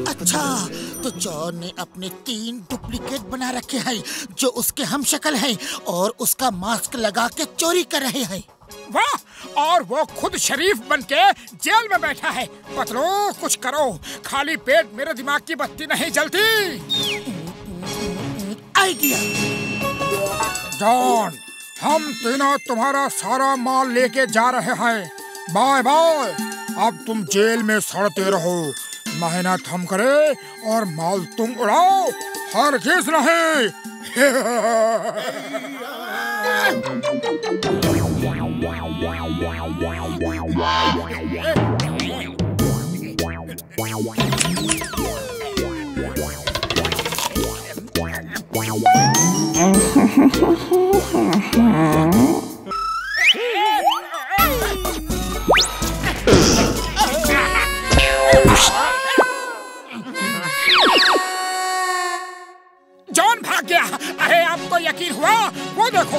अच्छा, तो जॉन ने अपने 3 डुप्लीकेट बना रखे हैं जो उसके हमशक्ल हैं और उसका मास्क लगा के चोरी कर रहे हैं। वाह! और वो खुद शरीफ बनके जेल में बैठा है। पतलू, कुछ करो, खाली पेट मेरे दिमाग की बत्ती नहीं जलती। आइडिया। जॉन, हम तीनों तुम्हारा सारा माल लेके जा रहे हैं। Bye bye. अब तुम जेल में सड़ते रहो, मेहनत हम करें और माल तुम उड़ाओ, हरगिज़ नहीं। जॉन भाग गया। अरे आपको यकीन हुआ? वो देखो।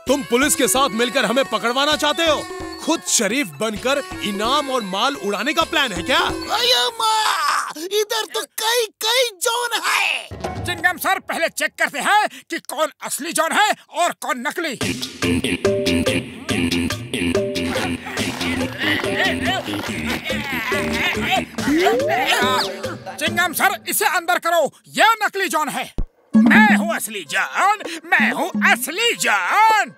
तुम पुलिस के साथ मिलकर हमें पकड़वाना चाहते हो? खुद शरीफ बनकर इनाम और माल उड़ाने का प्लान है क्या? इधर तो कई जॉन है। चिंगम सर, पहले चेक करते हैं कि कौन असली जॉन है और कौन नकली। चिंगम सर, इसे अंदर करो, ये नकली जॉन है। मैं हूँ असली जॉन, मैं हूँ असली जॉन।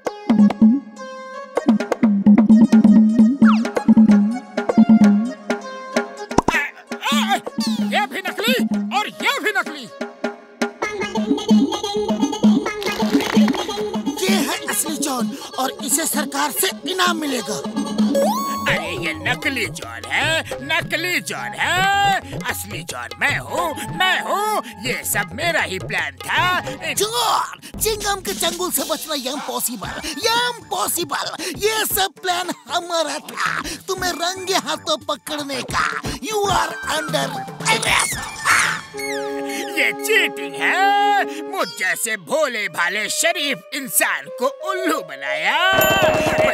ये भी नकली और ये भी नकली। ये है असली जॉन और इसे सरकार से इनाम मिलेगा। अरे ये नकली जॉन है, नकली जॉन है। असली जॉन मैं हूँ। ये सब मेरा ही प्लान था। जॉन, चिंगम के चंगुल से बचना इम्पॉसिबल। ये सब प्लान हमारा था, तुम्हें रंगे हाथों पकड़ने का। You are under arrest. ये चीटिंग है। मुझ जैसे भोले भाले शरीफ इंसान को उल्लू बनाया।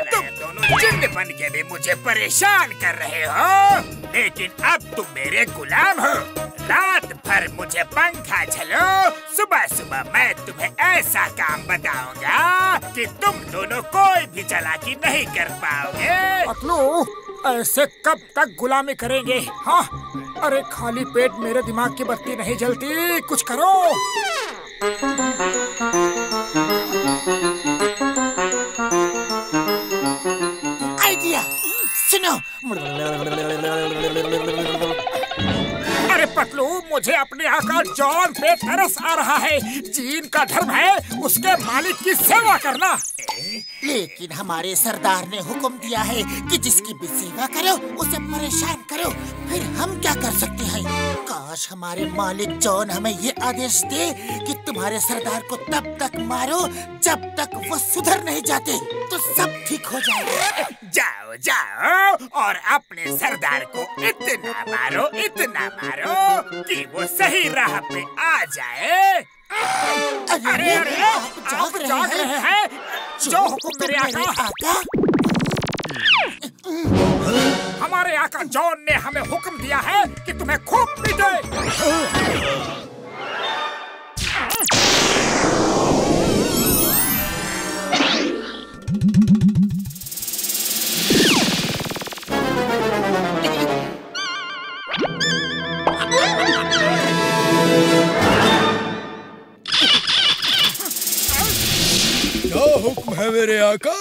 तुम दोनों जिंद बन के भी मुझे परेशान कर रहे हो, लेकिन अब तुम मेरे गुलाम हो। रात भर मुझे पंखा झलो, सुबह सुबह मैं तुम्हें ऐसा काम बताऊंगा कि तुम दोनों कोई भी चालाकी नहीं कर पाओगे। पतलू, ऐसे कब तक गुलामी करेंगे? हाँ, अरे खाली पेट मेरे दिमाग की बत्ती नहीं जलती, कुछ करो। आइडिया सुनो। अरे पतलू, मुझे अपने आका जॉन पे तरस आ रहा है। जीन का धर्म है उसके मालिक की सेवा करना। लेकिन हमारे सरदार ने हुक्म दिया है कि जिसकी भी सेवा करो उसे परेशान करो। फिर हम क्या कर सकते हैं? काश हमारे मालिक जॉन हमें ये आदेश दे कि तुम्हारे सरदार को तब तक मारो जब तक वो सुधर नहीं जाते, तो सब ठीक हो जाएगा। जाओ जाओ और अपने सरदार को इतना मारो कि वो सही राह पे आ जाए। अरे आप जाग रहे हैं? जो हुक्म मेरे आका। हमारे आका जॉन ने हमें हुक्म दिया है कि तुम्हें खूब पीटे। क्या हुक्म है मेरे आका?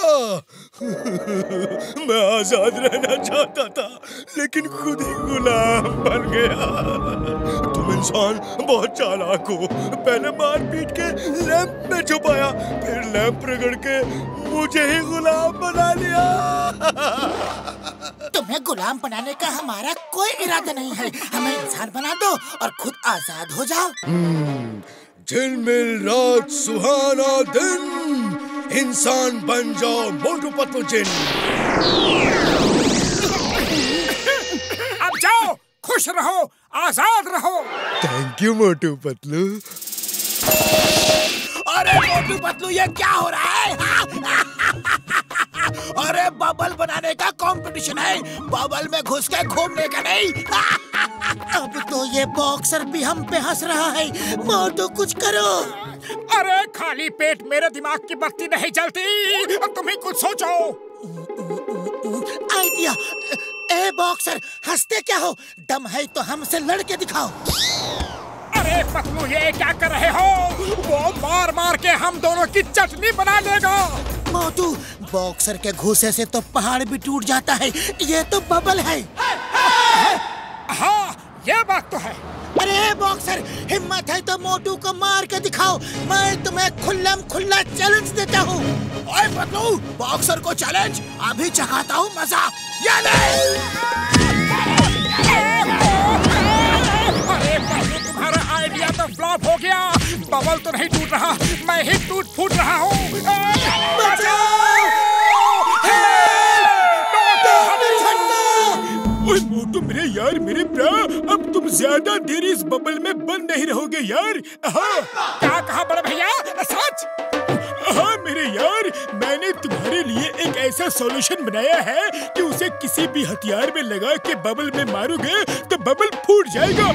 मैं आजाद रहना चाहता था, लेकिन खुद ही गुलाम बन गया। तुम इंसान बहुत चालाक हो। पहले मार पीट के लैंप में छुपाया, फिर लैंप रगड़ के मुझे ही गुलाम बना लिया। तुम्हें गुलाम बनाने का हमारा कोई इरादा नहीं है। हमें इंसान बना दो और खुद आजाद हो जाओ। झिलमिल रात सुहाना दिन, इंसान बन जाओ मोटू पतलू जिन। अब जाओ, खुश रहो, आजाद रहो। Thank you Motu Patlu. अरे मोटू पतलू ये क्या हो रहा है? अरे बबल बनाने का कंपटीशन है, बबल में घुस के घूमने का नहीं। अब तो ये बॉक्सर भी हम पे हंस रहा है। मोटू कुछ करो। अरे खाली पेट मेरे दिमाग की बत्ती नहीं जलती, तुम ही कुछ सोचो। आइडिया। ए बॉक्सर, हंसते क्या हो? दम है तो हमसे लड़के दिखाओ। अरे पतलू ये क्या कर रहे हो? वो मार मार के हम दोनों की चटनी बना देगा। मोटू, बॉक्सर के घूसे से तो पहाड़ भी टूट जाता है, ये तो बबल है। हाँ ये बात तो है। अरे बॉक्सर, हिम्मत है तो मोटू को मार के दिखाओ। मैं तुम्हें खुल्लम खुल्ला चैलेंज देता हूँ। ओए पतलू, बॉक्सर को चैलेंज, अभी चखाता हूँ मजा। ये ले। अरे पतलू, तुम्हारा आइडिया तो फ्लॉप हो गया। बबल तो नहीं टूट रहा, मैं ही टूट फूट रहा हूँ। ओए मोटू मेरे यार, मेरे प्यार, अब तुम ज्यादा देर इस बबल में बंद नहीं रहोगे यार। हाँ। क्या कहा बड़े भैया? सच? हाँ मेरे यार, मैंने तुम्हारे लिए एक ऐसा सॉल्यूशन बनाया है कि उसे किसी भी हथियार में लगा के बबल में मारोगे तो बबल फूट जाएगा।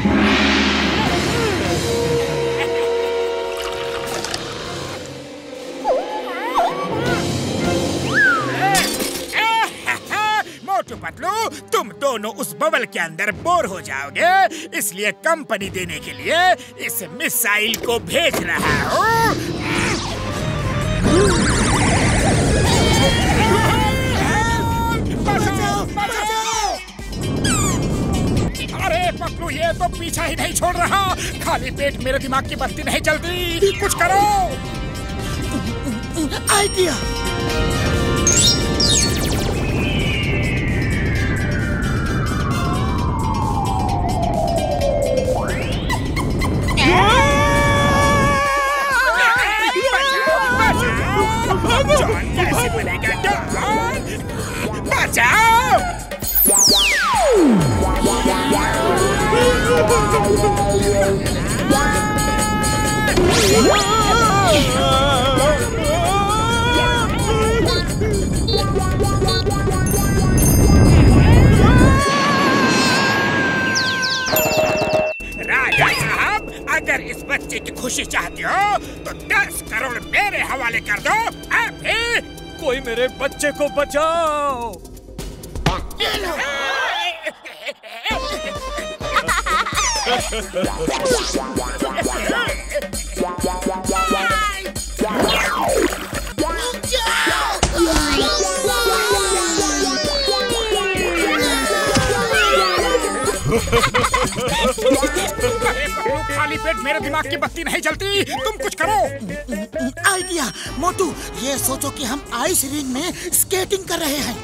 मोटू पतलू, तुम दोनों उस बबल के अंदर बोर हो जाओगे, इसलिए कंपनी देने के लिए इस मिसाइल को भेज रहा हूँ। अरे पतलू ये तो पीछा ही नहीं छोड़ रहा। खाली पेट मेरे दिमाग की बत्ती नहीं जलती, कुछ करो। आइडिया। जॉन कैसे बनेगा डॉन? बचाओ! राजा साहब, अगर इस बच्चे की खुशी चाहते हो तो 10 करोड़ मेरे हवाले कर दो अभी। कोई मेरे बच्चे को बचाओ। खाली पेट मेरे दिमाग की बत्ती नहीं जलती, तुम कुछ करो। आइडिया। मोटू, ये सोचो कि हम आइस रिंग में स्केटिंग कर रहे हैं।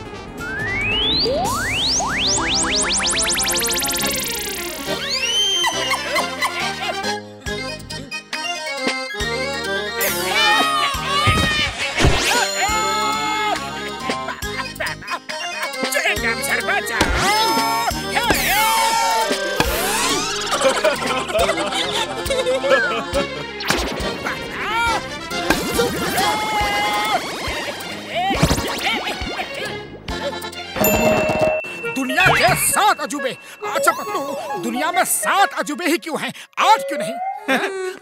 दुनिया के 7 अजूबे। अच्छा पतलू, दुनिया में 7 अजूबे ही क्यों हैं? 8 क्यों नहीं?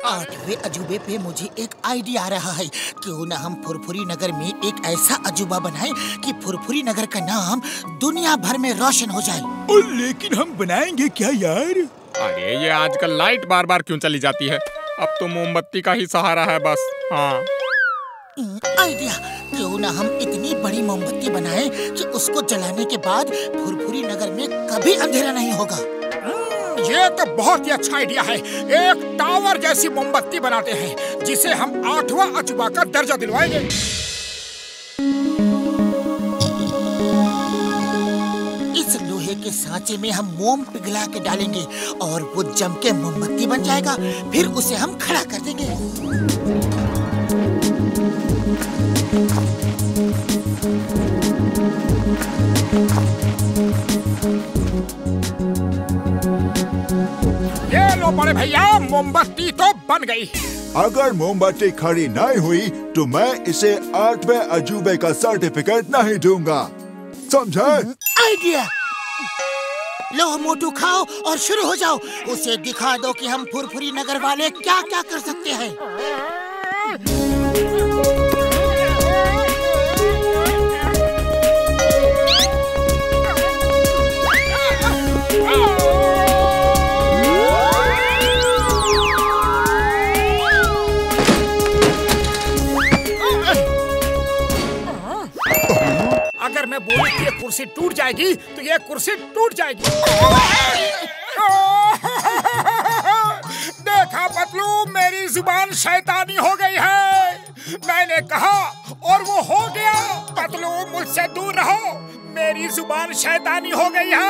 8वें अजूबे पे मुझे एक आइडिया आ रहा है। क्यों ना हम फुरफुरी नगर में एक ऐसा अजूबा बनाएं कि फुरफुरी नगर का नाम दुनिया भर में रोशन हो जाए। लेकिन हम बनाएंगे क्या यार? अरे ये आजकल लाइट बार बार क्यों चली जाती है? अब तो मोमबत्ती का ही सहारा है बस। हाँ आइडिया। क्यों ना हम इतनी बड़ी मोमबत्ती बनाएं कि उसको जलाने के बाद फुरफुरी नगर में कभी अंधेरा नहीं होगा। ये तो बहुत ही अच्छा आइडिया है। एक टावर जैसी मोमबत्ती बनाते हैं जिसे हम 8वां अजूबा का दर्जा दिलवाएंगे। इस लोहे के सांचे में हम मोम पिघला के डालेंगे और वो जम के मोमबत्ती बन जाएगा। फिर उसे हम खड़ा कर देंगे। ये लो बड़े भैया, मोमबत्ती तो बन गई। अगर मोमबत्ती खड़ी नहीं हुई तो मैं इसे 8वें अजूबे का सर्टिफिकेट नहीं दूंगा, समझे? आइडिया। लो मोटू, खाओ और शुरू हो जाओ। उसे दिखा दो कि हम फुरफुरी नगर वाले क्या क्या कर सकते हैं। अगर मैं बोलूं कि ये कुर्सी टूट जाएगी तो ये कुर्सी टूट जाएगी। देखा पतलू, मेरी जुबान शैतानी हो गई है। मैंने कहा और वो हो गया। पतलू, मुझसे दूर रहो, मेरी जुबान शैतानी हो गई है।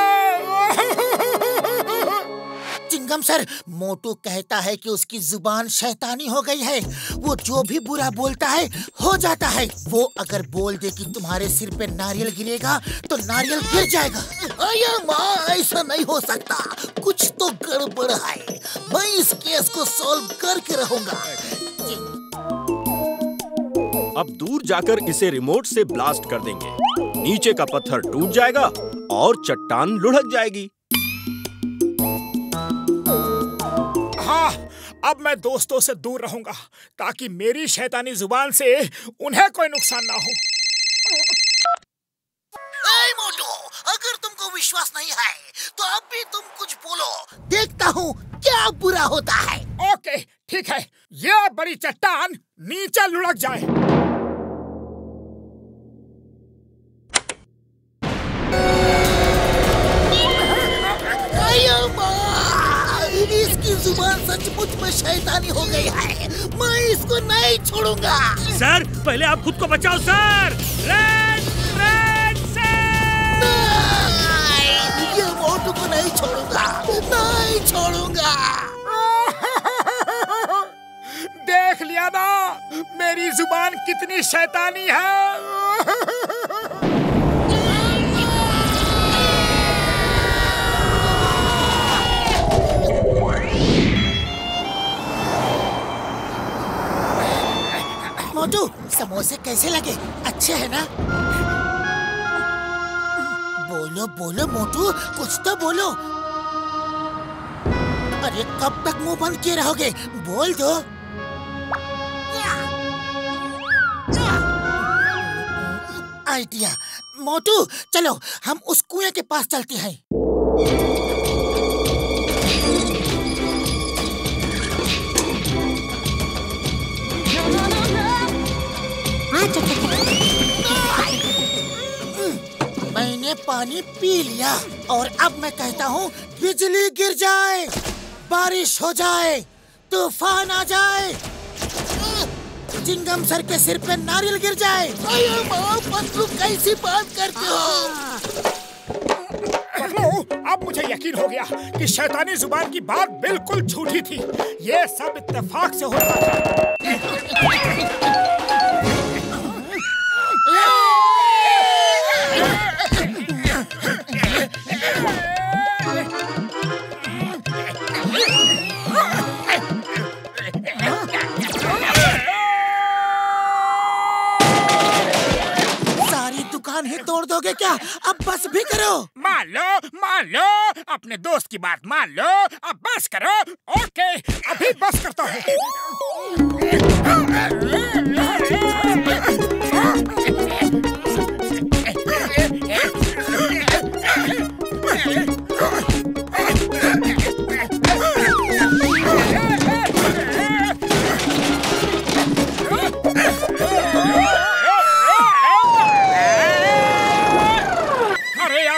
चिंगम सर, मोटू कहता है कि उसकी जुबान शैतानी हो गई है। वो जो भी बुरा बोलता है हो जाता है। वो अगर बोल दे कि तुम्हारे सिर पे नारियल गिरेगा तो नारियल गिर जाएगा। अया माँ, ऐसा नहीं हो सकता, कुछ तो गड़बड़ है। मैं इस केस को सॉल्व करके रहूंगा। अब दूर जाकर इसे रिमोट से ब्लास्ट कर देंगे। नीचे का पत्थर टूट जाएगा और चट्टान लुढ़क जाएगी। हाँ, अब मैं दोस्तों से दूर रहूंगा ताकि मेरी शैतानी जुबान से उन्हें कोई नुकसान ना हो। ए मोटू, अगर तुमको विश्वास नहीं है तो अब भी तुम कुछ बोलो, देखता हूँ क्या बुरा होता है। ओके, ठीक है। ये बड़ी चट्टान नीचे लुढ़क जाए। इसकी जुबान सचमुच में शैतानी हो गई है। मैं इसको नहीं छोड़ूंगा। सर, पहले आप खुद को बचाओ सर। ये मोटू को नहीं छोड़ूंगा, नहीं छोड़ूंगा। देख लिया ना, मेरी जुबान कितनी शैतानी है। मोटू, समोसे कैसे लगे? अच्छे हैं ना? बोलो बोलो मोटू, कुछ तो बोलो। अरे कब तक मुंह बंद किए रहोगे? बोल दो। आइडिया। मोटू, चलो हम उस कुएं के पास चलते हैं। मैंने पानी पी लिया और अब मैं कहता हूँ बिजली गिर जाए, बारिश हो जाए, तूफान आ जाए, चिंगम सर के सिर पे नारियल गिर जाए। अरे माँ, पतलू कैसी बात करते हो? पतलू, अब मुझे यकीन हो गया कि शैतानी जुबान की बात बिल्कुल झूठी थी। ये सब इत्तेफाक से हो रहा था। सारी दुकान ही तोड़ दोगे क्या? अब बस भी करो। मान लो, अपने दोस्त की बात मान लो। अब बस करो। ओके, अभी बस करता हूँ।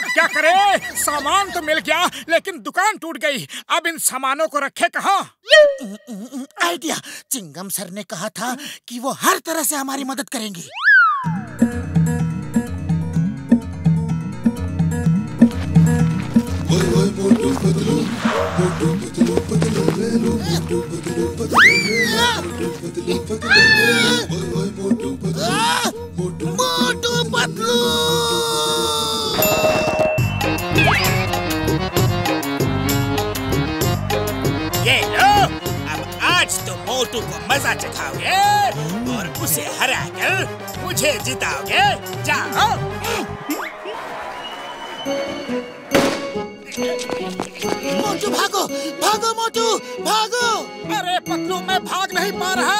क्या करे? सामान तो मिल गया लेकिन दुकान टूट गई। अब इन सामानों को रखे कहाँ? आइडिया। चिंगम सर ने कहा था कि वो हर तरह से हमारी मदद करेंगे। मोटू पतलू। ये लो, अब आज तो मोटू को मजा मजा चखाओगे और उसे हराकर मुझे जिताओगे। जाओ। मोटू भागो, भागो मोटू, भागो। अरे पतलू, मैं भाग नहीं पा रहा।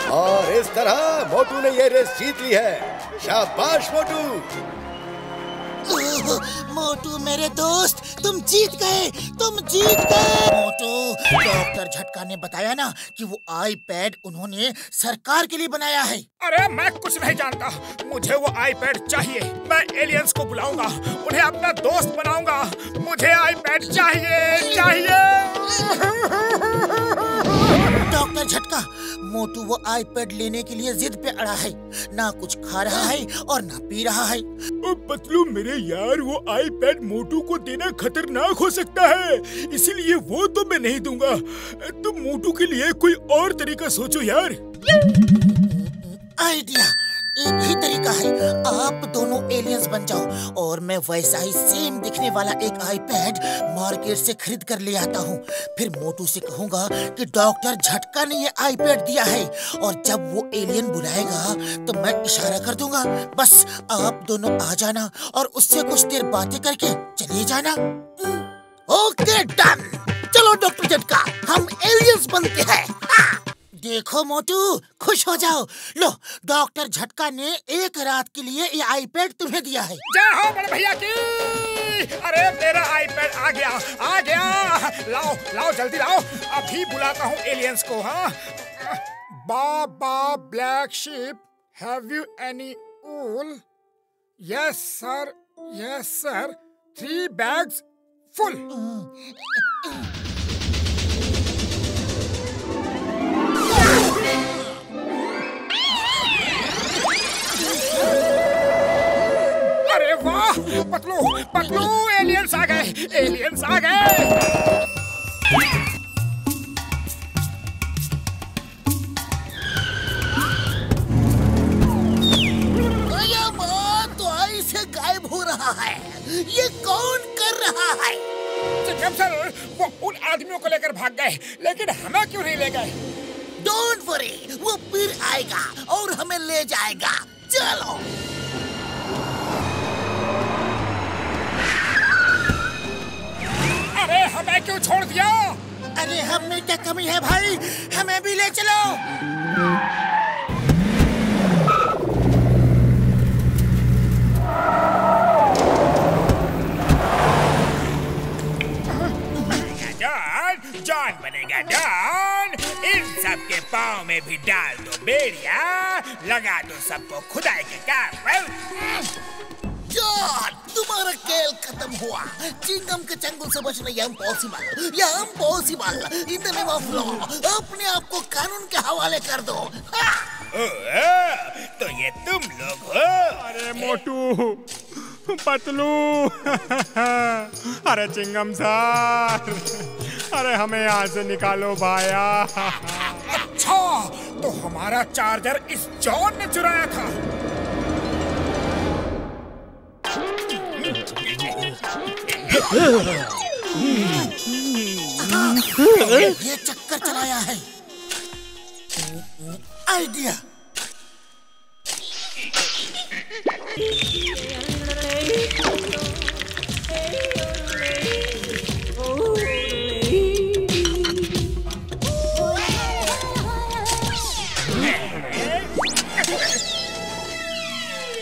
और इस तरह मोटू ने ये रेस जीत ली है। शाबाश मोटू। मोटू मेरे दोस्त, तुम जीत गए, तुम जीत गए। मोटू, डॉक्टर झटका ने बताया ना कि वो आईपैड उन्होंने सरकार के लिए बनाया है। अरे मैं कुछ नहीं जानता, मुझे वो आईपैड चाहिए। मैं एलियंस को बुलाऊंगा, उन्हें अपना दोस्त बनाऊंगा। मुझे आईपैड चाहिए, चाहिए। डॉक्टर झटका, मोटू वो आईपैड लेने के लिए जिद पे अड़ा है। ना कुछ खा रहा है और ना पी रहा है। पतलू मेरे यार, वो आईपैड मोटू को देना खतरनाक हो सकता है, इसलिए वो तो मैं नहीं दूंगा। तुम मोटू के लिए कोई और तरीका सोचो यार। आइडिया, एक ही तरीका है। आप दोनों एलियंस बन जाओ और मैं वैसा ही सेम दिखने वाला एक आईपैड मार्केट से खरीद कर ले आता हूँ। फिर मोटू से कहूँगा कि डॉक्टर झटका ने ये आईपैड दिया है, और जब वो एलियन बुलाएगा तो मैं इशारा कर दूंगा। बस आप दोनों आ जाना और उससे कुछ देर बातें करके चले जाना। Okay done. चलो डॉक्टर झटका, हम एलियंस बनते हैं। देखो मोटू, खुश हो जाओ। लो, डॉक्टर झटका ने एक रात के लिए ये आईपैड तुम्हें दिया है। जय हो बड़े भैया की। अरे मेरा आईपैड आ गया, आ गया। लाओ लाओ, जल्दी लाओ। अभी बुलाता हूँ एलियंस को। हाँ, baa baa black sheep, have you any wool? Yes sir, yes sir. 3 bags full। अरे वाह, पतलू पतलू, एलियंस आ गए, एलियंस आ गए। तो ऐसे गायब हो रहा है, ये कौन कर रहा है? सर, वो उन आदमियों को लेकर भाग गए, लेकिन हमें क्यों नहीं ले गए? डोंट वरी, वो फिर आएगा और हमें ले जाएगा। चलो। अरे हमें क्यों छोड़ दिया? अरे हम में क्या कमी है भाई, हमें भी ले चलो। जॉन बनेगा डॉन। इन सब के पाँव में भी डाल दो बेड़िया, लगा दो सबको खुदाई के काम। जॉन, तुम्हारा खेल खत्म हुआ। चिंगम के चंगुल से बचना impossible, impossible. In the name of law, अपने आप को कानून के हवाले कर दो। तो ये तुम लोग हो? अरे मोटू, पतलू, अरे चिंगम सर, अरे हमें यहाँ से निकालो भाया। अच्छा, तो हमारा चार्जर इस जॉन ने चुराया था। ये चक्कर चलाया है। आइडिया।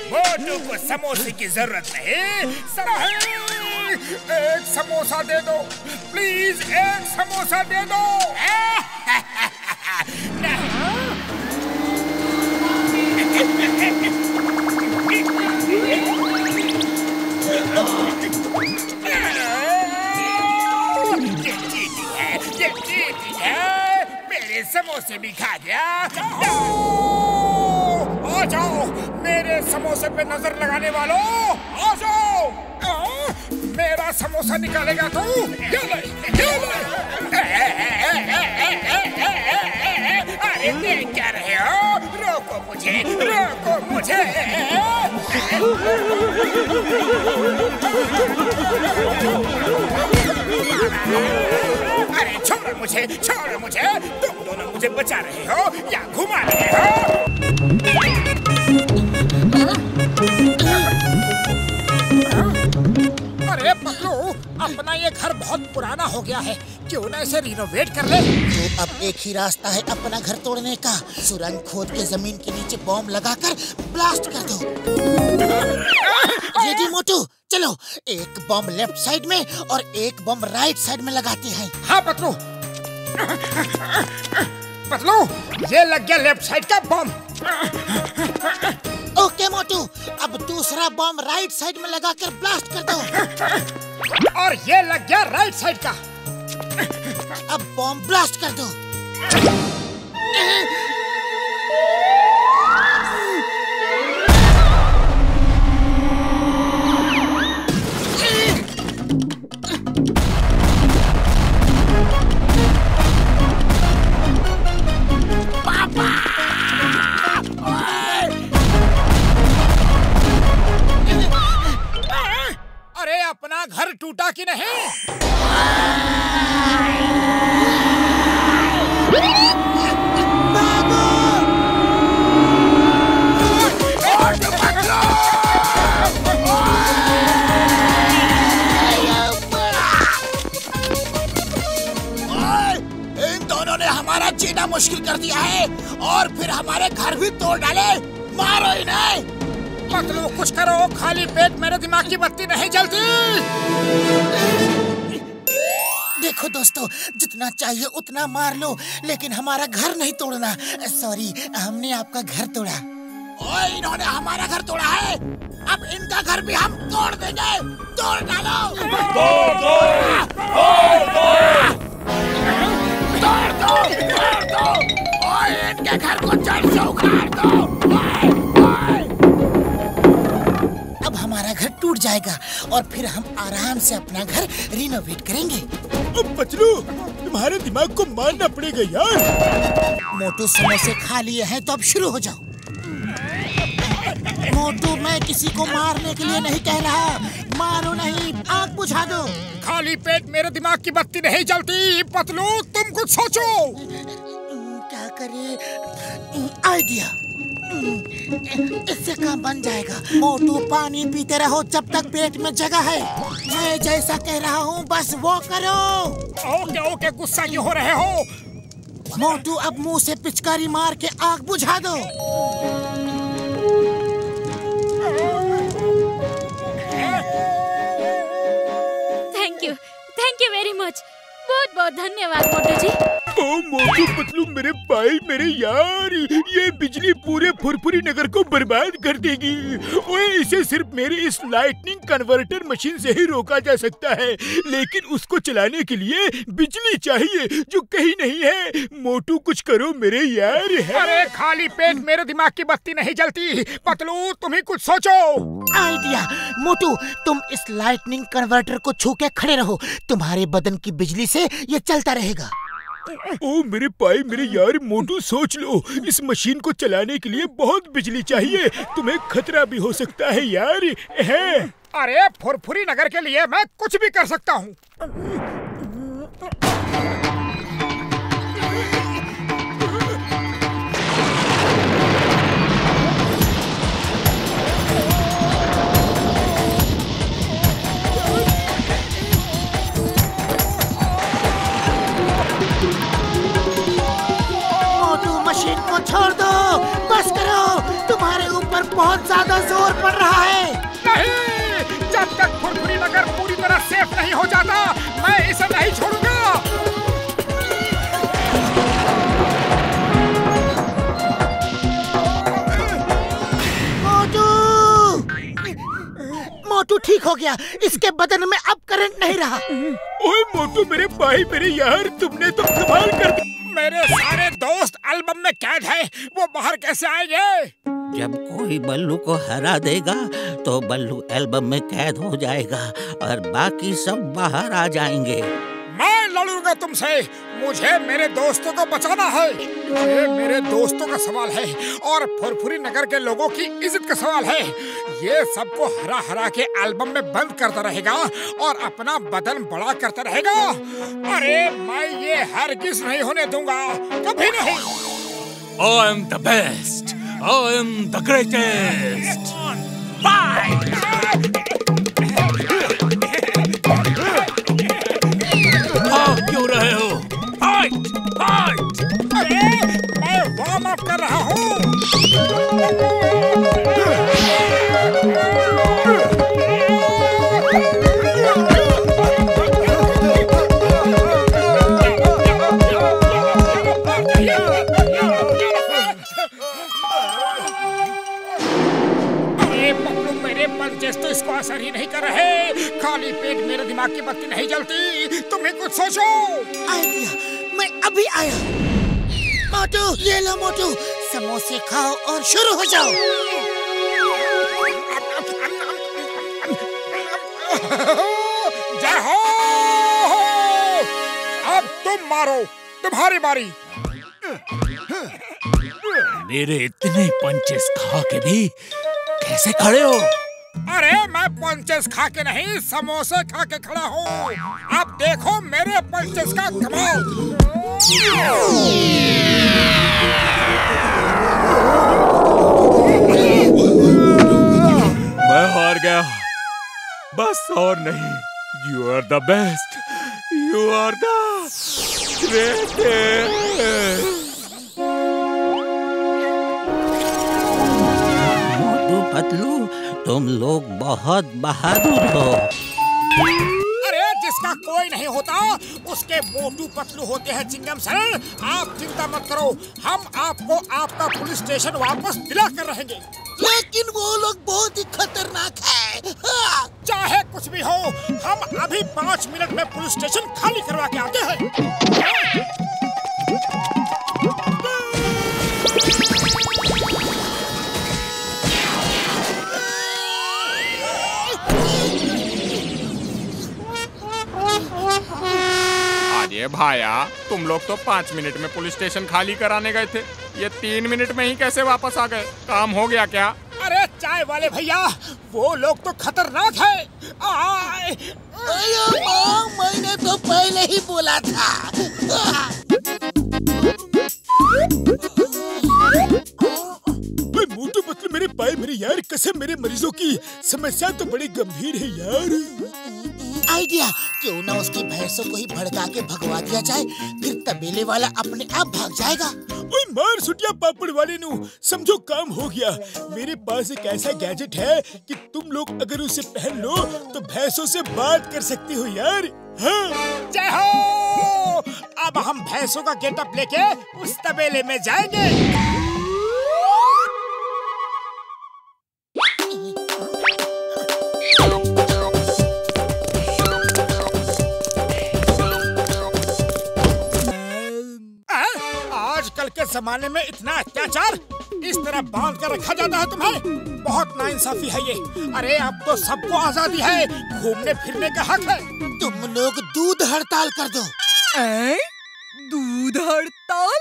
मोटू को समोसे की जरूरत नहीं। एक समोसा दे दो प्लीज, एक समोसा दे दो। ये चीटिंग है, ये समोसे भी खा गया। आ जाओ मेरे समोसे पे नजर लगाने वालों, आ जाओ। मेरा समोसा निकालेगा तू? ये ले, ये ले। अरे देख क्या रहे हो? रोको मुझे, रोको मुझे। अरे छोड़ो मुझे, छोड़ो मुझे। तुम दोनों मुझे बचा रहे हो या घुमा रहे हो? अरे पतलू, अपना ये घर बहुत पुराना हो गया है, क्यों ना इसे रिनोवेट कर ले? तो अब एक ही रास्ता है अपना घर तोड़ने का। सुरंग खोद के जमीन के नीचे बॉम्ब लगाकर ब्लास्ट कर दो। रेडी मोटू, चलो एक बॉम्ब लेफ्ट साइड में और एक बॉम्ब राइट साइड में लगाते हैं। हाँ पतलू। पतलू, ये लग गया लेफ्ट साइड का बॉम्ब। ओके मोटू, अब दूसरा बॉम्ब राइट साइड में लगाकर ब्लास्ट कर दो। और ये लग गया राइट साइड का। अब बॉम्ब ब्लास्ट कर दो। अरे अपना घर टूटा कि नहीं? इन दोनों ने हमारा जीना मुश्किल कर दिया है और फिर हमारे घर भी तोड़ डाले। मारो इन्हें। पतलू कुछ करो, खाली पेट मेरे दिमाग की बत्ती नहीं जलती। देखो दोस्तों, जितना चाहिए उतना मार लो, लेकिन हमारा घर नहीं तोड़ना। सॉरी, हमने आपका घर तोड़ा। ओए, इन्होंने हमारा घर तोड़ा है, अब इनका घर भी हम तोड़ देंगे। तोड़ डालो। तोड़ दो, तोड़ दो। ओए, इनके घर को जड़ से उखाड़ दो। अब हमारा घर टूट जाएगा और फिर हम आराम से अपना घर रिनोवेट करेंगे। पतलू, तुम्हारे दिमाग को मारना पड़ेगा यार। मोटू समोसे खा लिए हैं तो अब शुरू हो जाओ। मोटू, मैं किसी को मारने के लिए नहीं कह रहा। मारो नहीं, आग बुझा दो। खाली पेट मेरे दिमाग की बत्ती नहीं जलती। पतलू तुम कुछ सोचो। क्या करे? आइडिया। इससे काम बन जाएगा। मोटू, पानी पीते रहो जब तक पेट में जगह है। मैं जैसा कह रहा हूँ बस वो करो। ओके ओके, गुस्सा क्यों हो रहे हो? मोटू, अब मुंह से पिचकारी मार के आग बुझा दो। Thank you very much. बहुत बहुत धन्यवाद मोटू जी। ओ मोटू पतलू, मेरे भाई, मेरे यार, ये बिजली पूरे फुरफुरी नगर को बर्बाद कर देगी। ओए, इसे सिर्फ मेरी इस लाइटनिंग कन्वर्टर मशीन से ही रोका जा सकता है, लेकिन उसको चलाने के लिए बिजली चाहिए जो कहीं नहीं है। मोटू कुछ करो मेरे यार। अरे खाली पेट मेरे दिमाग की बत्ती नहीं जलती। पतलू तुम ही कुछ सोचो। आइडिया। मोटू, तुम इस लाइटनिंग कन्वर्टर को छू के खड़े रहो। तुम्हारे बदन की बिजली से ये चलता रहेगा। ओ मेरे भाई, मेरे यार, मोटू सोच लो, इस मशीन को चलाने के लिए बहुत बिजली चाहिए। तुम्हें खतरा भी हो सकता है यार। है? अरे फुरफुरी नगर के लिए मैं कुछ भी कर सकता हूँ। मशीन को छोड़ दो, बस करो। तुम्हारे ऊपर बहुत ज्यादा जोर पड़ रहा है। नहीं, जब तक फुरफुरी नगर पूरी तरह सेफ नहीं हो जाता, मैं इसे नहीं छोड़ूंगा। मोटू ठीक हो गया। इसके बदन में अब करंट नहीं रहा। ओए मोटू, मेरे भाई, मेरे यार, तुमने तो कमाल कर दिया। मेरे सारे दोस्त एल्बम में कैद है, वो बाहर कैसे आएंगे? जब कोई बल्लू को हरा देगा तो बल्लू एल्बम में कैद हो जाएगा और बाकी सब बाहर आ जाएंगे। मैं लड़ूंगा तुमसे, मुझे मेरे दोस्तों को बचाना है। ये मेरे दोस्तों का सवाल है और फुरफुरी नगर के लोगों की इज्जत का सवाल है। ये सबको हरा हरा के एल्बम में बंद करता रहेगा और अपना बदन बड़ा करता रहेगा। अरे मैं ये हरगिज नहीं होने दूंगा, कभी नहीं। I am the best. I am the greatest. भाग क्यों रहे हो? फाइट! फाइट! अरे मैं वार्म अप कर रहा हूँ। पंचेस तो इसको असर ही नहीं कर रहे। खाली पेट मेरे दिमाग की बत्ती नहीं जलती। तुम्हें कुछ सोचो। आइडिया, मैं अभी आया। मोटू, ये लो मोटू, समोसे खाओ और शुरू हो जाओ। जय हो। अब तुम मारो, तुम्हारी बारी। मेरे इतने पंचेस खा के भी कैसे खड़े हो? अरे मैं पंचेस खा के नहीं, समोसे खा के खड़ा हूँ। अब देखो मेरे पंचेस का कमाल। मैं हार गया, बस और नहीं। You are the best. You are the greatest. Motu Patlu, तुम लोग बहुत बहादुर हो। अरे जिसका कोई नहीं होता उसके मोटू पतलू होते हैं चिंगम सर। आप चिंता मत करो, हम आपको आपका पुलिस स्टेशन वापस दिला कर रहेंगे। लेकिन वो लोग बहुत ही खतरनाक है। हाँ। चाहे कुछ भी हो, हम अभी 5 मिनट में पुलिस स्टेशन खाली करवा के आते हैं। अरे भाया, तुम लोग तो 5 मिनट में पुलिस स्टेशन खाली कराने गए थे, ये 3 मिनट में ही कैसे वापस आ गए? काम हो गया क्या? अरे चाय वाले भैया, वो लोग तो खतरनाक है। मैंने तो पहले ही बोला था। मोटू पतलू, मेरे पाए मेरे यार, कसम, मेरे मरीजों की समस्या तो बड़ी गंभीर है यार। आइडिया, क्यों ना उसकी भैंसों को ही भड़का के भगवा दिया जाए, फिर तबेले वाला अपने आप भाग जाएगा। ओए मार सुटिया पापड़ वाले नू, समझो काम हो गया। मेरे पास एक ऐसा गैजेट है कि तुम लोग अगर उसे पहन लो तो भैंसों से बात कर सकते हो यार। हाँ। जय हो। अब हम भैंसों का गेटअप लेके उस तबेले में जाएंगे। आजकल के जमाने में इतना अत्याचार इस तरह बांध कर रखा जाता है तुम्हें? बहुत नाइंसाफी है ये। अरे अब तो सबको आजादी है, घूमने फिरने का हक है। तुम लोग दूध हड़ताल कर दो। दूध हड़ताल?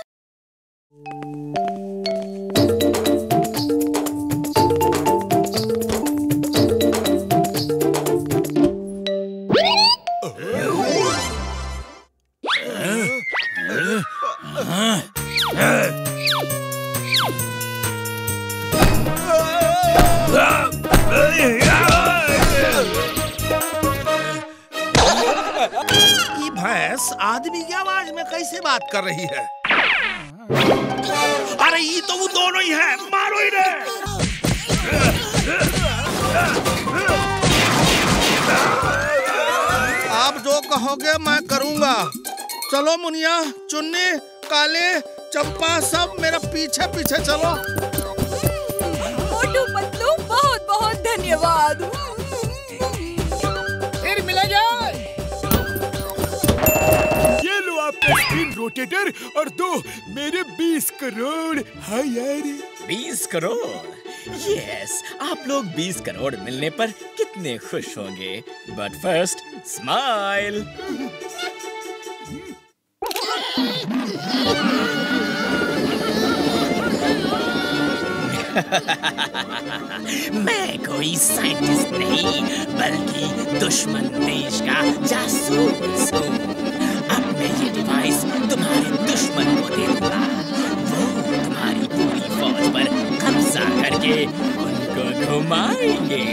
ये भैंस आदमी की आवाज में कैसे बात कर रही है? अरे ये तो वो दोनों ही हैं, मारो इन्हें। आप जो कहोगे मैं करूंगा। चलो मुनिया, चुन्नी, काले, चंपा, सब मेरा पीछे पीछे चलो। मोटू पतलू, बहुत बहुत धन्यवाद। फिर मिलेंगे। ये लो आप स्क्रीन रोटेटर और 2 मेरे 20 करोड़। हाँ यार 20 करोड़? यस, आप लोग 20 करोड़ मिलने पर कितने खुश होंगे। But first smile. मैं कोई साइंटिस्ट नहीं बल्कि दुश्मन देश का जासूस हूँ। अब मैं ये डिवाइस तुम्हारे दुश्मन को दे दूंगा। वो तुम्हारी पूरी फौज पर कब्जा करके उनको घुमाएंगे।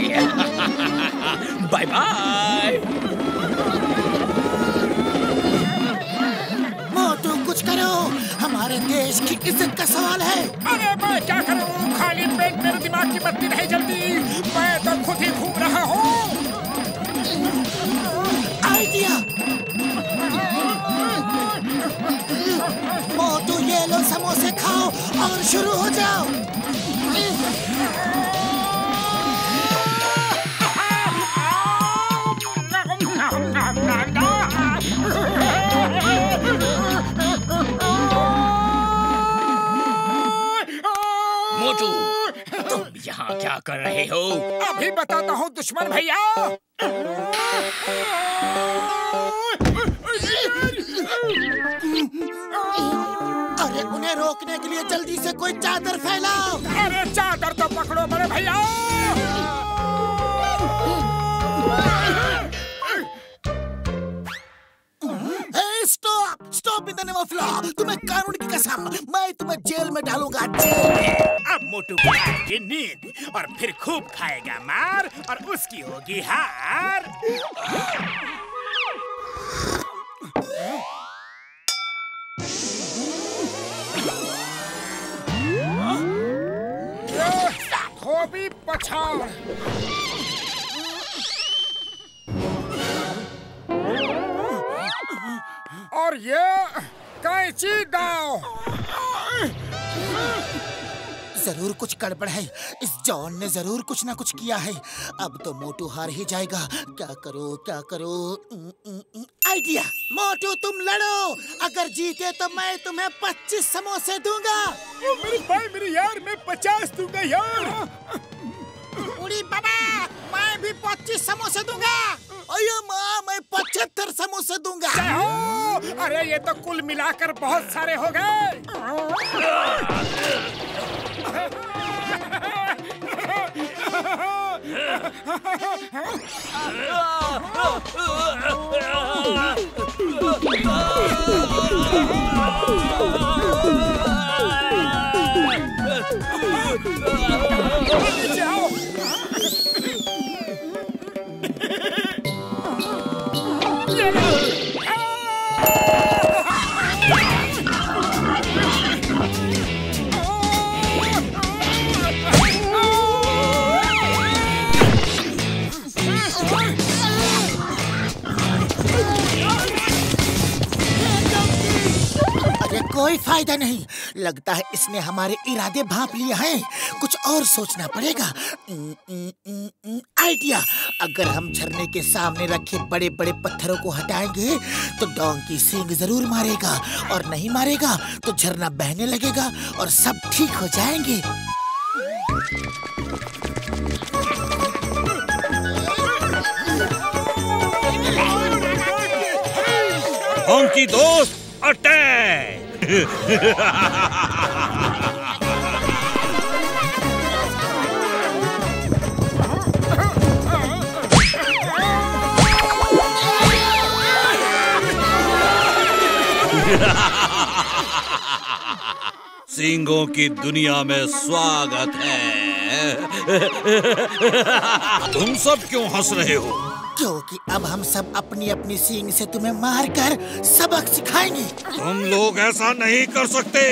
Bye bye. मोटू कुछ करो, हमारे देश की इज्जत का सवाल है। अरे मैं क्या करूं, खाली पेट मेरे दिमाग की बत्ती नहीं जलती। मैं तो खुद ही घूम रहा हूँ। आइडिया। मोटू ये लो समोसे खाओ और शुरू हो जाओ। मोटू, तुम यहाँ क्या कर रहे हो? अभी बताता हूँ दुश्मन भैया। अरे उन्हें रोकने के लिए जल्दी से कोई चादर फैलाओ। अरे चादर तो पकड़ो बड़े भैया। Stop in the name of law. तुम्हें कानून की कसम, मैं तुम्हें जेल में डालूंगा, जेल में। अब मोटू को आएगी नींद और फिर खूब खाएगा मार और उसकी होगी हार। धोबी पछाड़। और ये कैंची दाव। जरूर कुछ गड़बड़ है। इस जॉन ने जरूर कुछ ना कुछ किया है। अब तो मोटू हार ही जाएगा। क्या करो क्या करो। आइडिया। मोटू तुम लड़ो, अगर जीते तो मैं तुम्हें 25 समोसे दूंगा। मेरे भाई मेरे यार, मैं 50 दूंगा यार। उड़ी बाबा, मैं भी 25 समोसे दूंगा। अयो माँ, मैं 75 समोसे दूंगा। अरे ये तो कुल मिलाकर बहुत सारे हो गए। कोई फायदा नहीं। लगता है इसने हमारे इरादे भांप लिए हैं। कुछ और सोचना पड़ेगा। आइडिया। अगर हम झरने के सामने रखे बड़े बड़े पत्थरों को हटाएंगे तो डोंकी सींग जरूर मारेगा, और नहीं मारेगा तो झरना बहने लगेगा और सब ठीक हो जाएंगे। डोंकी दोस्त अटैक। सींगों की दुनिया में स्वागत है। तुम सब क्यों हंस रहे हो? क्योंकि अब हम सब अपनी अपनी सींग से तुम्हें मारकर सबक सिखाएंगे। तुम लोग ऐसा नहीं कर सकते।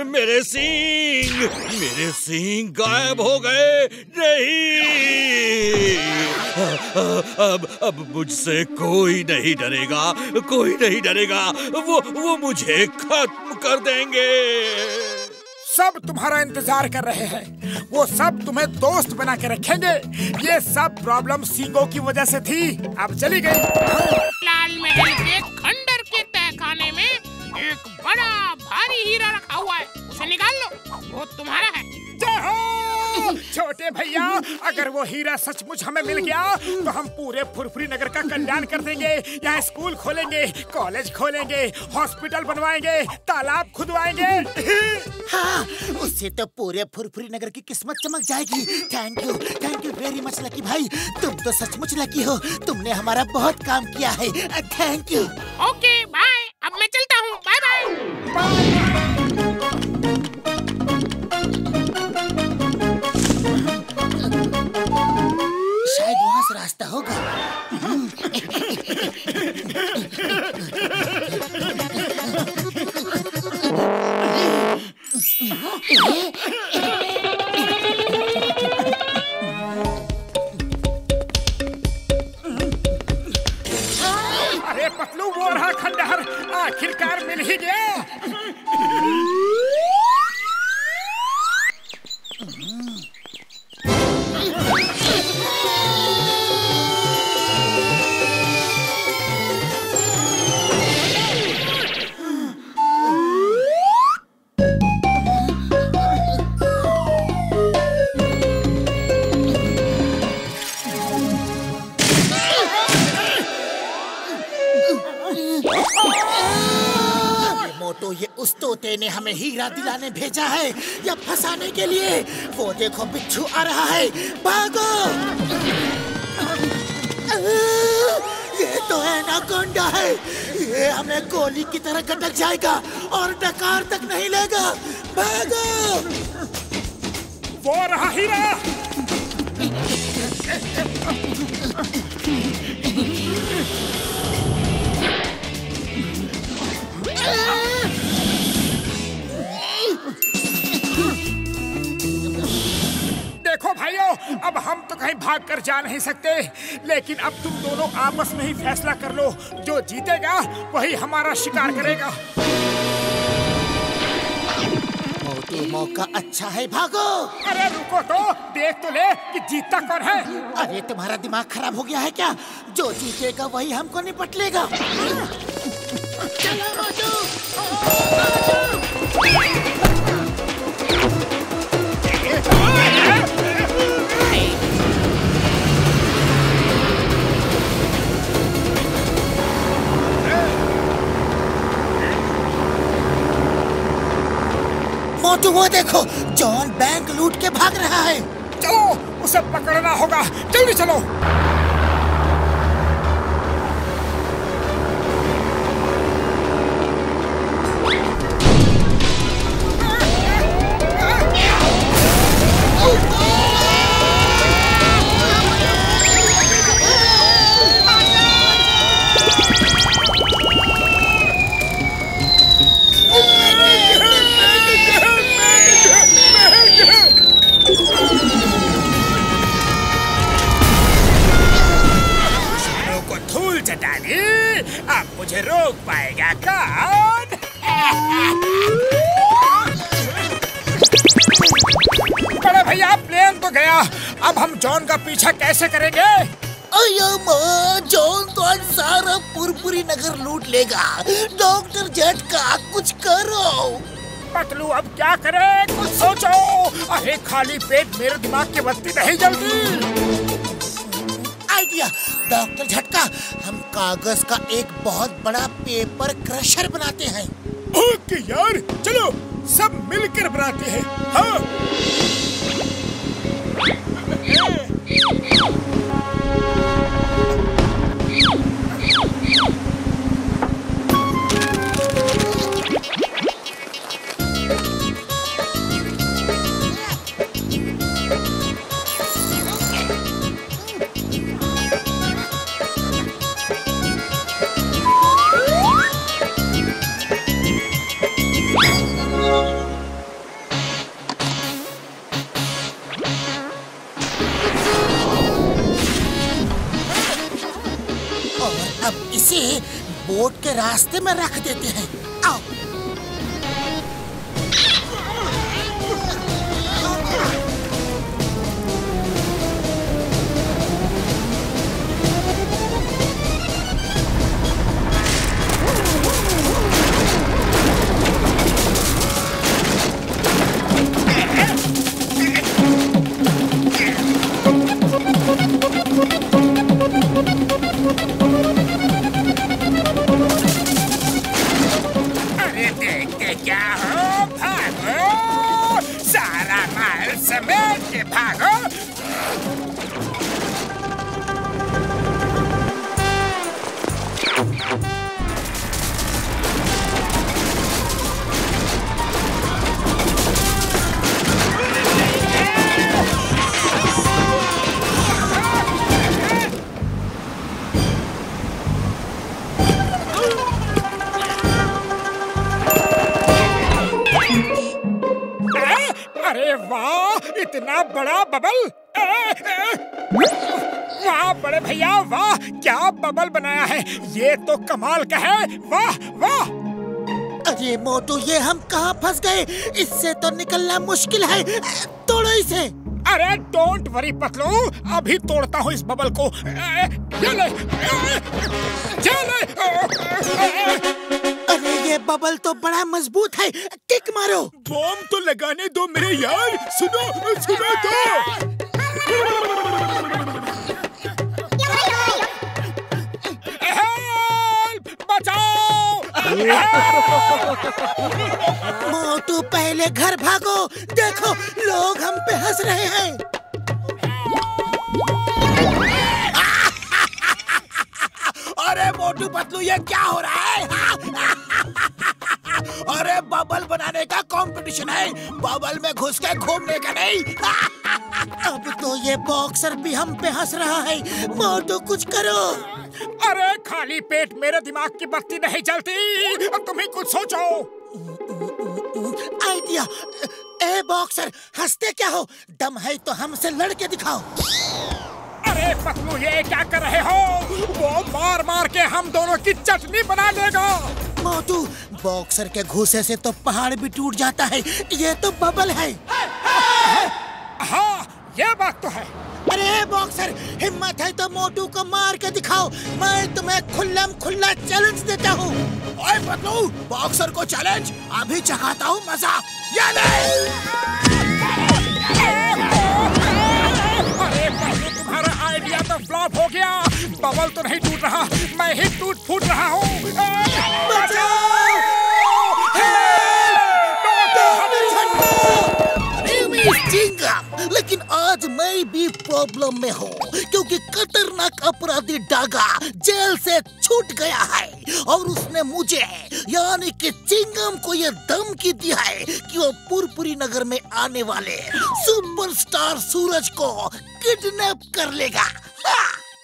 मेरे सींग गायब हो गए। नहीं, अब मुझसे कोई नहीं डरेगा। वो मुझे खत्म कर देंगे। सब तुम्हारा इंतजार कर रहे हैं। वो सब तुम्हें दोस्त बना के रखेंगे। ये सब प्रॉब्लम सींगों की वजह से थी, अब चली गई। लाल महल के खंडर के तहखाने में एक बड़ा भारी हीरा रखा हुआ है, उसे निकाल लो, वो तुम्हारा है। जय हो छोटे भैया, अगर वो हीरा सचमुच हमें मिल गया तो हम पूरे फुरफुरी नगर का कल्याण कर देंगे। यहाँ स्कूल खोलेंगे, कॉलेज खोलेंगे, हॉस्पिटल बनवाएंगे, तालाब खुदवाएंगे। हाँ, उससे तो पूरे फुरफुरी नगर की किस्मत चमक जाएगी। Thank you very much lucky भाई, तुम तो सचमुच लकी हो। तुमने हमारा बहुत काम किया है। Thank you. ओके बाय, अब मैं चलता हूँ। बाय। शायद वहाँ से रास्ता होगा। अरे पतलू, वो रहा खंडहर, आखिरकार मिल ही गया। मोटू, ये उस तोते ने हमें हीरा दिलाने भेजा है या फंसाने के लिए? वो देखो, बिच्छू आ रहा है, भागो। ये तो एनाकोंडा है। ये हमें गोली की तरह गटक जाएगा और डकार तक नहीं लेगा। भागो। वो रहा हीरा। देखो भाइयों, अब हम तो कहीं भाग कर जा नहीं सकते, लेकिन अब तुम दोनों आपस में ही फैसला कर लो। जो जीतेगा वही हमारा शिकार करेगा। मोटू, मौका अच्छा है, भागो। अरे रुको तो, देख तो ले कि जीतता कौन है। अरे तुम्हारा दिमाग खराब हो गया है क्या? जो जीतेगा वही हमको निपट लेगा। चलो मोटू। मोटू, वो देखो, जॉन बैंक लूट के भाग रहा है। चलो, उसे पकड़ना होगा, जल्दी चलो। अब मुझे रोक पाएगा कौन? बड़े भैया, प्लेन तो गया, अब हम जॉन का पीछा कैसे करेंगे? जॉन तो आज सारा फुरफुरी नगर लूट लेगा। डॉक्टर झटका, कुछ करो। पतलू, अब क्या करें, कुछ सोचो। अरे खाली पेट मेरे दिमाग की बत्ती नहीं जलती। आइडिया, डॉक्टर झटका, हम कागज का एक बहुत बड़ा पेपर क्रशर बनाते हैं। ओके यार, चलो सब मिलकर बनाते हैं। हाँ। अब इसे बोट के रास्ते में रख देते हैं। आओ। अरे देखते क्या हो, भागो, सारा माल समेट के भागो। अरे वाह, इतना बड़ा बबल! वाह बड़े भैया, वाह क्या बबल बनाया है, ये तो कमाल का है। वाह वाह! अरे मोटू, ये हम कहाँ फंस गए? इससे तो निकलना मुश्किल है। तोड़ो इसे। अरे डोंट वरी पतलू, अभी तोड़ता हूँ इस बबल को। ये ले, ये ले। अरे ये बबल तो बड़ा मजबूत है, किक मारो। बॉम्ब तो लगाने दो मेरे यार, सुनो सुनो तो। बचाओ! मोटू पहले घर भागो, देखो लोग हम पे हंस रहे हैं। अरे मोटू पतलू, ये क्या हो रहा है? अरे बबल बनाने का कंपटीशन है, बबल में घुस के घूमने का नहीं। अब तो ये बॉक्सर भी हम पे हंस रहा है। मोटू कुछ करो। अरे खाली पेट मेरे दिमाग की बत्ती नहीं जलती, तुम ही कुछ सोचो। आइडिया। ए बॉक्सर, हंसते क्या हो? दम है तो हमसे लड़के दिखाओ। अरे पतलू, ये क्या कर रहे हो? वो मार मार के हम दोनों की चटनी बना देगा। मोटू, बॉक्सर के घुसे से तो पहाड़ भी टूट जाता है, ये तो बबल है। हाँ, ये बात तो है। अरे बॉक्सर, हिम्मत है तो मोटू को मार के दिखाओ, मैं तुम्हें खुल्लम खुल्ला चैलेंज देता हूँ। ओए पतलू, बॉक्सर को चैलेंज, अभी चखाता हूँ मजा। ये ले! अरे पतलू, तुम्हारा आइडिया तो फ्लॉप हो गया। बबल तो नहीं टूट रहा, मैं ही टूट फूट रहा हूँ। लेकिन आज मैं भी प्रॉब्लम में हूँ, क्योंकि खतरनाक अपराधी डागा जेल से छूट गया है और उसने मुझे यानी कि चिंगम को ये धमकी दी है कि वो पुरपुरी नगर में आने वाले सुपरस्टार सूरज को किडनैप कर लेगा।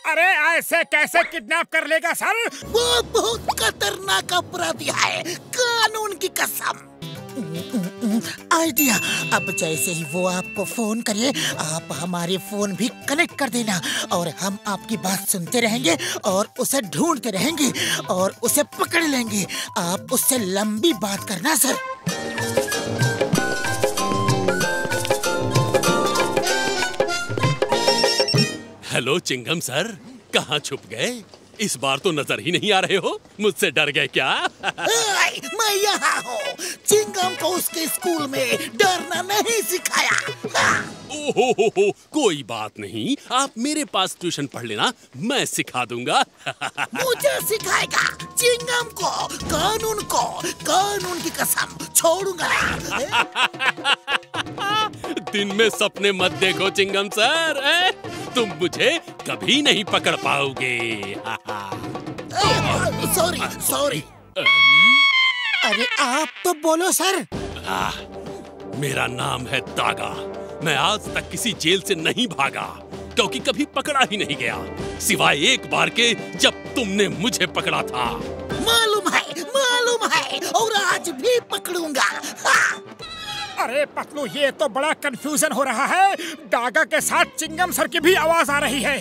अरे ऐसे कैसे किडनैप कर लेगा सर? वो बहुत खतरनाक अपराधी है, कानून की कसम। आइडिया। अब जैसे ही वो आपको फोन करे, आप हमारे फोन भी कनेक्ट कर देना और हम आपकी बात सुनते रहेंगे और उसे ढूंढते रहेंगे और उसे पकड़ लेंगे। आप उससे लंबी बात करना सर। हेलो चिंगम सर, कहाँ छुप गए? इस बार तो नजर ही नहीं आ रहे हो, मुझसे डर गए क्या? मैं यहाँ हूँ। चिंगम को उसके स्कूल में डरना नहीं सिखाया। ओहो, कोई बात नहीं, आप मेरे पास ट्यूशन पढ़ लेना, मैं सिखा दूंगा। मुझे सिखाएगा? चिंगम को, कानून की कसम छोड़ूंगा नहीं। दिन में सपने मत देखो चिंगम सर, तुम मुझे कभी नहीं पकड़ पाओगे। सॉरी। अरे आप तो बोलो सर। मेरा नाम है दागा। मैं आज तक किसी जेल से नहीं भागा, क्योंकि कभी पकड़ा ही नहीं गया, सिवाय एक बार के जब तुमने मुझे पकड़ा था। मालूम है और आज भी पकड़ूंगा। अरे पतलू, ये तो बड़ा कंफ्यूजन हो रहा है। डागा के साथ चिंगम सर की भी आवाज आ रही है।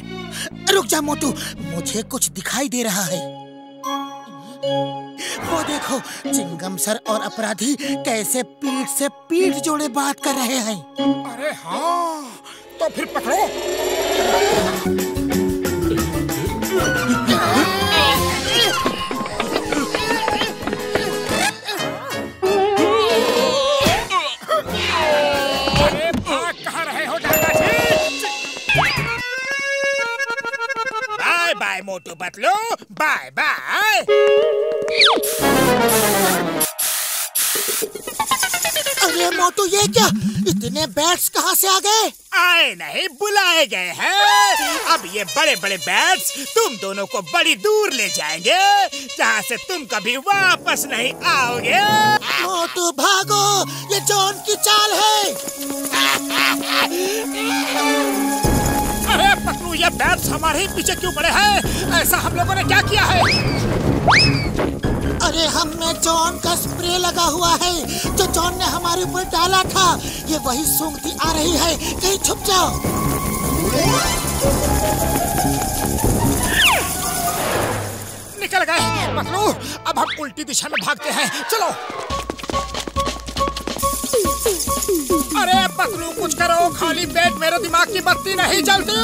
रुक जा मोटू, मुझे कुछ दिखाई दे रहा है। वो देखो, चिंगम सर और अपराधी कैसे पीठ से पीठ जोड़े बात कर रहे हैं। अरे हाँ, तो फिर पकड़ो। अरे भाग कहाँ रहे हो दादाजी? Bye bye Motu Patlu, bye bye. अरे मोटू, ये क्या? इतने बैट्स कहाँ से आ गए? आए नहीं, बुलाए गए हैं। अब ये बड़े बड़े बैट्स तुम दोनों को बड़ी दूर ले जाएंगे, जहाँ से तुम कभी वापस नहीं आओगे। मोटू भागो, ये जॉन की चाल है। अरे पतलू, ये बैट्स हमारे ही पीछे क्यों पड़े हैं? ऐसा हम लोगों ने क्या किया है? अरे हम में जॉन का स्प्रे लगा हुआ है, जो जॉन ने हमारे ऊपर डाला था। ये वही सूंघती आ रही है, कहीं छुप जाओ। निकल गए पतलू, अब हम उल्टी दिशा में भागते हैं, चलो। अरे पतलू, कुछ करो, खाली पेट मेरे दिमाग की बत्ती नहीं जलती।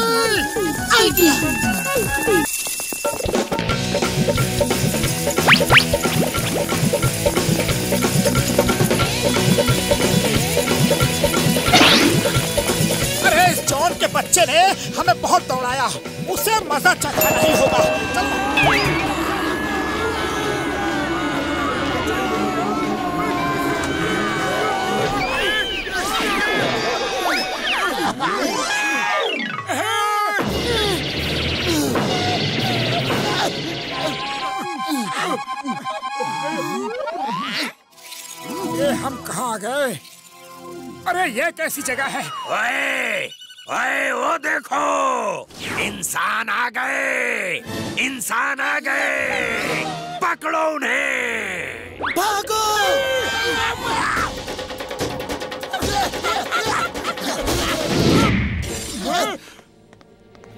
आइडिया। अरे इस जॉन के बच्चे ने हमें बहुत दौड़ाया, उसे मजा चखा नहीं होगा। चलो। ये हम कहाँ आ गए? अरे ये कैसी जगह है? ओए, ओए, वो देखो, इंसान आ गए, इंसान आ गए, पकड़ो उन्हें। भागो।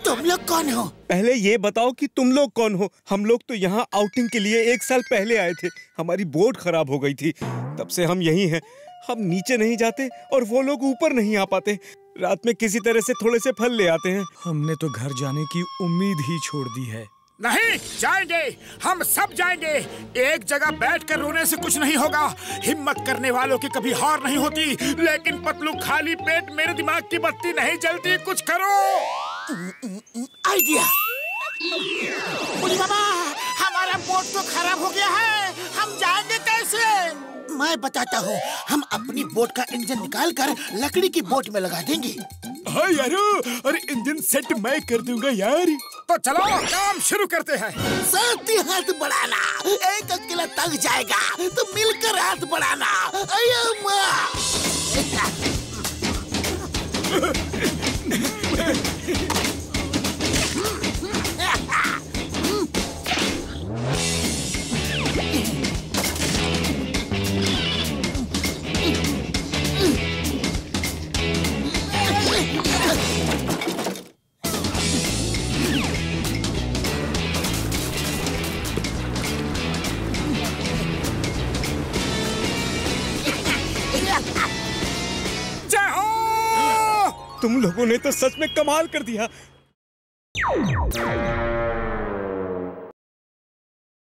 तुम लोग कौन हो? पहले ये बताओ कि तुम लोग कौन हो? हम लोग तो यहाँ आउटिंग के लिए 1 साल पहले आए थे। हमारी बोट खराब हो गई थी, तब से हम यहीं हैं। हम नीचे नहीं जाते और वो लोग ऊपर नहीं आ पाते। रात में किसी तरह से थोड़े से फल ले आते हैं। हमने तो घर जाने की उम्मीद ही छोड़ दी है। नहीं जाएंगे, हम सब जाएंगे। एक जगह बैठकर रोने से कुछ नहीं होगा। हिम्मत करने वालों की कभी हार नहीं होती। लेकिन पतलू, खाली पेट मेरे दिमाग की बत्ती नहीं जलती, कुछ करो। आइडिया। बुढ़ी बाबा, हमारा बोट तो खराब हो गया है, हम जाएंगे कैसे? मैं बताता हूँ, हम अपनी बोट का इंजन निकाल कर लकड़ी की बोट में लगा देंगे। हाँ यारो, अरे इंजन सेट मैं कर दूंगा यार। तो चलो काम शुरू करते हैं। साथ ही हाथ बढ़ाना, एक अकेला थक जाएगा तो मिलकर हाथ बढ़ाना। तुम लोगों ने तो सच में कमाल कर दिया।